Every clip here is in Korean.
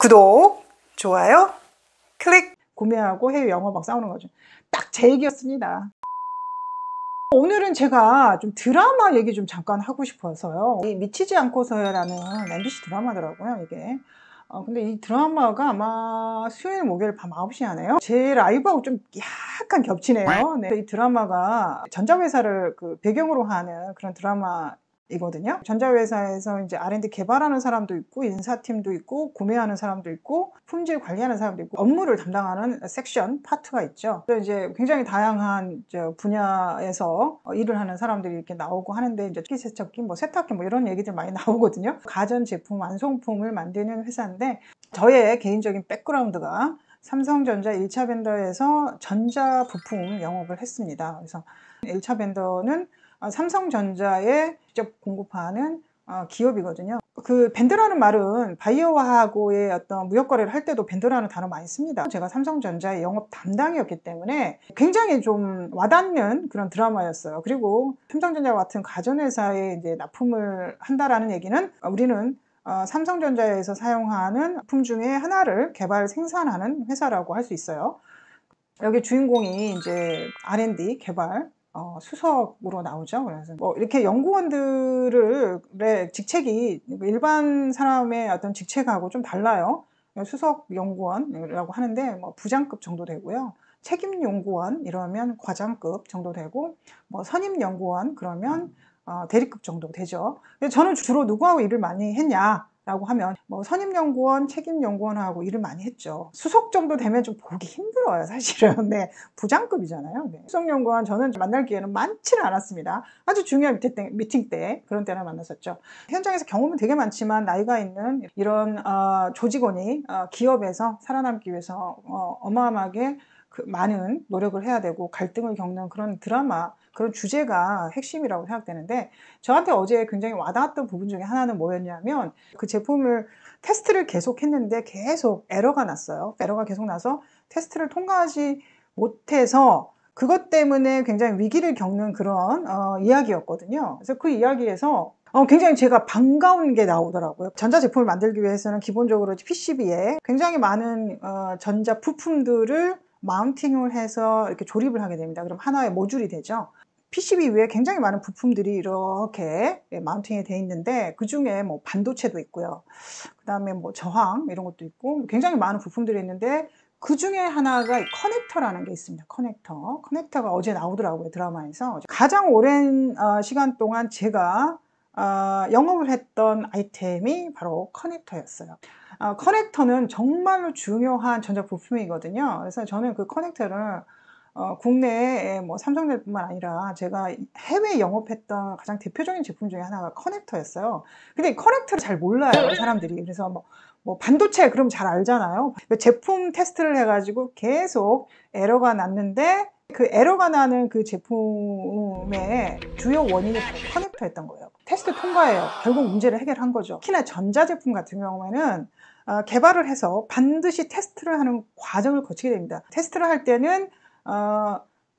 구독, 좋아요, 클릭! 구매하고 해외 영어 막 싸우는 거죠. 딱 제 얘기였습니다. 오늘은 제가 좀 드라마 얘기 좀 잠깐 하고 싶어서요. 이 미치지 않고서야라는 MBC 드라마더라고요, 이게. 근데 이 드라마가 아마 수요일, 목요일 밤 9시 하네요. 제 라이브하고 좀 약간 겹치네요. 네. 이 드라마가 전자회사를 배경으로 하는 그런 드라마이거든요. 전자회사에서 이제 R&D 개발하는 사람도 있고, 인사팀도 있고, 구매하는 사람도 있고, 품질 관리하는 사람도 있고, 업무를 담당하는 섹션, 파트가 있죠. 그래서 이제 굉장히 다양한 분야에서 일을 하는 사람들이 이렇게 나오고 하는데, 이제 식기세척기, 세탁기 이런 얘기들 많이 나오거든요. 가전제품, 완성품을 만드는 회사인데, 저의 개인적인 백그라운드가 삼성전자 1차 벤더에서 전자부품 영업을 했습니다. 그래서 1차 벤더는 삼성전자에 직접 공급하는 기업이거든요. 그 벤더라는 말은 바이오하고의 어떤 무역거래를 할 때도 벤더라는 단어 많이 씁니다. 제가 삼성전자의 영업 담당이었기 때문에 굉장히 좀 와닿는 그런 드라마였어요. 그리고 삼성전자 같은 가전회사에 이제 납품을 한다라는 얘기는 우리는 삼성전자에서 사용하는 품 중에 하나를 개발 생산하는 회사라고 할 수 있어요. 여기 주인공이 이제 R&D 개발 수석으로 나오죠. 그래서 이렇게 연구원들의 직책이 일반 사람의 어떤 직책하고 좀 달라요. 수석 연구원이라고 하는데 부장급 정도 되고요. 책임 연구원 이러면 과장급 정도 되고, 선임 연구원 그러면 대리급 정도 되죠. 저는 주로 누구하고 일을 많이 했냐라고 하면 선임연구원, 책임연구원하고 일을 많이 했죠. 수석 정도 되면 좀 보기 힘들어요, 사실은. 네, 부장급이잖아요. 네. 수석연구원 저는 만날 기회는 많지는 않았습니다. 아주 중요한 미팅 때 그런 때나 만났었죠. 현장에서 경험은 되게 많지만 나이가 있는 이런 조직원이 기업에서 살아남기 위해서 어마어마하게 많은 노력을 해야 되고 갈등을 겪는 그런 드라마, 그런 주제가 핵심이라고 생각되는데, 저한테 어제 굉장히 와닿았던 부분 중에 하나는 뭐였냐면, 그 제품을 테스트를 계속 했는데 계속 에러가 났어요. 에러가 계속 나서 테스트를 통과하지 못해서 그것 때문에 굉장히 위기를 겪는 그런 이야기였거든요. 그래서 그 이야기에서 굉장히 제가 반가운 게 나오더라고요. 전자제품을 만들기 위해서는 기본적으로 PCB에 굉장히 많은 전자 부품들을 마운팅을 해서 이렇게 조립을 하게 됩니다. 그럼 하나의 모듈이 되죠. PCB 위에 굉장히 많은 부품들이 이렇게 마운팅이 되어 있는데, 그 중에 반도체도 있고요. 그 다음에 저항 이런 것도 있고 굉장히 많은 부품들이 있는데, 그 중에 하나가 커넥터라는 게 있습니다. 커넥터가 어제 나오더라고요, 드라마에서. 가장 오랜 시간 동안 제가 영업을 했던 아이템이 바로 커넥터였어요. 커넥터는 정말로 중요한 전자부품이거든요. 그래서 저는 그 커넥터를 국내에 삼성전자뿐만 아니라 제가 해외 영업했던 가장 대표적인 제품 중에 하나가 커넥터였어요. 근데 커넥터를 잘 몰라요, 사람들이. 그래서 반도체 그럼 잘 알잖아요. 제품 테스트를 해가지고 계속 에러가 났는데, 그 에러가 나는 그 제품의 주요 원인이 바로 커넥터였던 거예요. 테스트 통과해요. 결국 문제를 해결한 거죠. 특히나 전자제품 같은 경우에는 개발을 해서 반드시 테스트를 하는 과정을 거치게 됩니다. 테스트를 할 때는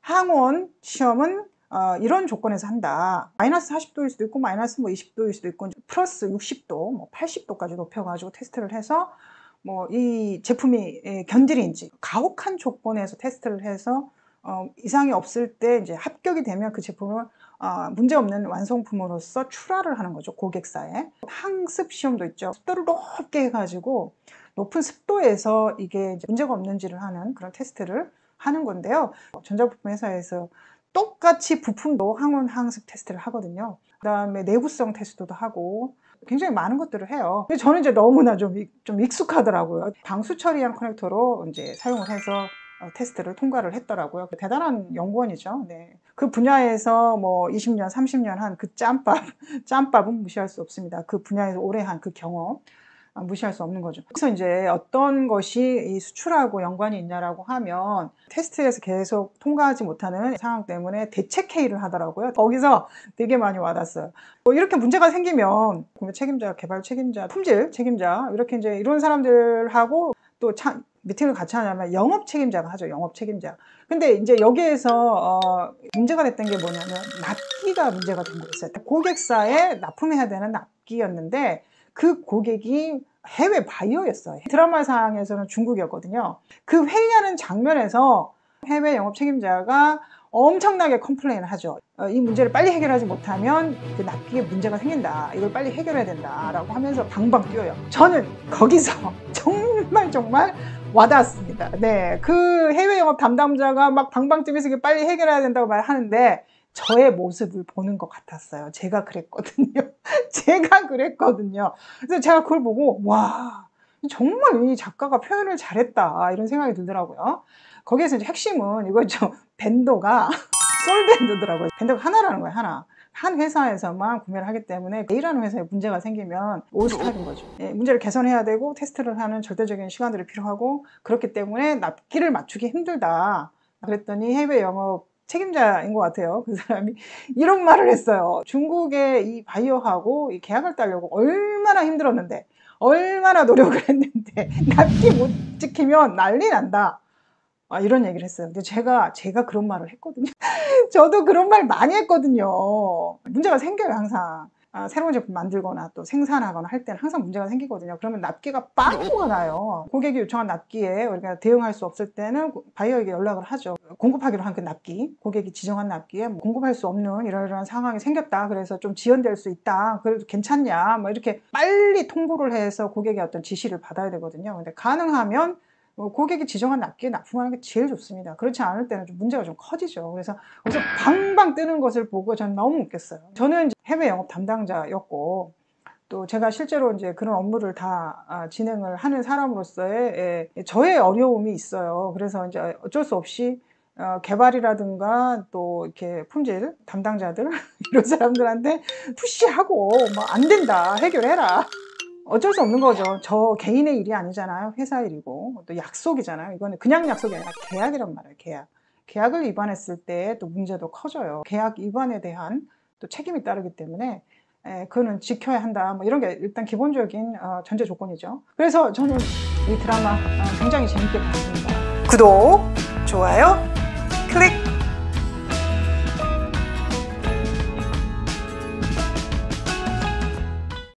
항원 시험은 이런 조건에서 한다. 마이너스 40도일 수도 있고 마이너스 20도일 수도 있고 플러스 60도, 80도까지 높여가지고 테스트를 해서 이 제품이 견딜인지 가혹한 조건에서 테스트를 해서 이상이 없을 때 이제 합격이 되면 그 제품을 문제없는 완성품으로서 출하를 하는 거죠, 고객사에. 항습 시험도 있죠. 습도를 높게 해가지고 높은 습도에서 이게 이제 문제가 없는지를 하는 그런 테스트를 하는 건데요. 전자부품 회사에서 똑같이 부품도 항원, 항습 테스트를 하거든요. 그 다음에 내구성 테스트도 하고 굉장히 많은 것들을 해요. 근데 저는 이제 너무나 좀 익숙하더라고요. 방수 처리한 커넥터로 이제 사용을 해서 테스트를 통과를 했더라고요. 대단한 연구원이죠. 네. 그 분야에서 20년, 30년 한 그 짬밥은 무시할 수 없습니다. 그 분야에서 오래 한 그 경험. 무시할 수 없는 거죠. 그래서 이제 어떤 것이 이 수출하고 연관이 있냐라고 하면, 테스트에서 계속 통과하지 못하는 상황 때문에 대책 회의를 하더라고요. 거기서 되게 많이 와닿았어요. 이렇게 문제가 생기면 구매 책임자, 개발 책임자, 품질 책임자 이렇게 이제 이런 사람들하고 또 미팅을 같이 하냐면 영업 책임자가 하죠. 영업 책임자. 근데 이제 여기에서 문제가 됐던 게 뭐냐면 납기가 문제가 된 거였어요. 고객사에 납품해야 되는 납기였는데, 그 고객이 해외 바이어였어요. 드라마상에서는 중국이었거든요. 그 회의하는 장면에서 해외 영업 책임자가 엄청나게 컴플레인을 하죠. 이 문제를 빨리 해결하지 못하면 그 납기에 문제가 생긴다. 이걸 빨리 해결해야 된다. 라고 하면서 방방 뛰어요. 저는 거기서 정말 와닿았습니다. 네, 그 해외 영업 담당자가 막 방방 뛰면서 이게 빨리 해결해야 된다고 말하는데 저의 모습을 보는 것 같았어요. 제가 그랬거든요. 제가 그랬거든요. 그래서 제가 그걸 보고 와, 정말 이 작가가 표현을 잘했다 이런 생각이 들더라고요. 거기에서 이제 핵심은 이거죠. 밴더가 솔밴더더라고요. 밴더가 하나라는 거예요. 하나. 한 회사에서만 구매를 하기 때문에 A라는 회사에 문제가 생기면 올스타일인 거죠. 예, 문제를 개선해야 되고 테스트를 하는 절대적인 시간들이 필요하고 그렇기 때문에 납기를 맞추기 힘들다. 그랬더니 해외 영업 책임자인 것 같아요. 그 사람이 이런 말을 했어요. 중국의 이 바이어하고 이 계약을 따려고 얼마나 힘들었는데 얼마나 노력을 했는데 납기 못 지키면 난리 난다. 이런 얘기를 했어요. 근데 제가 그런 말을 했거든요. 저도 그런 말 많이 했거든요. 문제가 생겨요, 항상. 새로운 제품 만들거나 또 생산하거나 할 때는 항상 문제가 생기거든요. 그러면 납기가 빵꾸가 나요. 고객이 요청한 납기에 우리가 대응할 수 없을 때는 바이어에게 연락을 하죠. 공급하기로 한 그 납기, 고객이 지정한 납기에 공급할 수 없는 이러이러한 상황이 생겼다. 그래서 좀 지연될 수 있다. 그래도 괜찮냐? 뭐 이렇게 빨리 통보를 해서 고객의 어떤 지시를 받아야 되거든요. 근데 가능하면 고객이 지정한 납기에 납품하는 게 제일 좋습니다. 그렇지 않을 때는 좀 문제가 좀 커지죠. 그래서 거기서 방방 뜨는 것을 보고 저는 너무 웃겼어요. 저는 이제 해외 영업 담당자였고 또 제가 실제로 이제 그런 업무를 다 진행을 하는 사람으로서의 저의 어려움이 있어요. 그래서 이제 어쩔 수 없이 개발이라든가 또 이렇게 품질 담당자들 이런 사람들한테 푸시하고 뭐 안 된다, 해결해라. 어쩔 수 없는 거죠. 저 개인의 일이 아니잖아요. 회사 일이고 또 약속이잖아요. 이거는 그냥 약속이 아니라 계약이란 말이에요. 계약. 계약을 위반했을 때 또 문제도 커져요. 계약 위반에 대한 또 책임이 따르기 때문에 그거는 지켜야 한다. 뭐 이런 게 일단 기본적인 전제 조건이죠. 그래서 저는 이 드라마 굉장히 재밌게 봤습니다. 구독, 좋아요.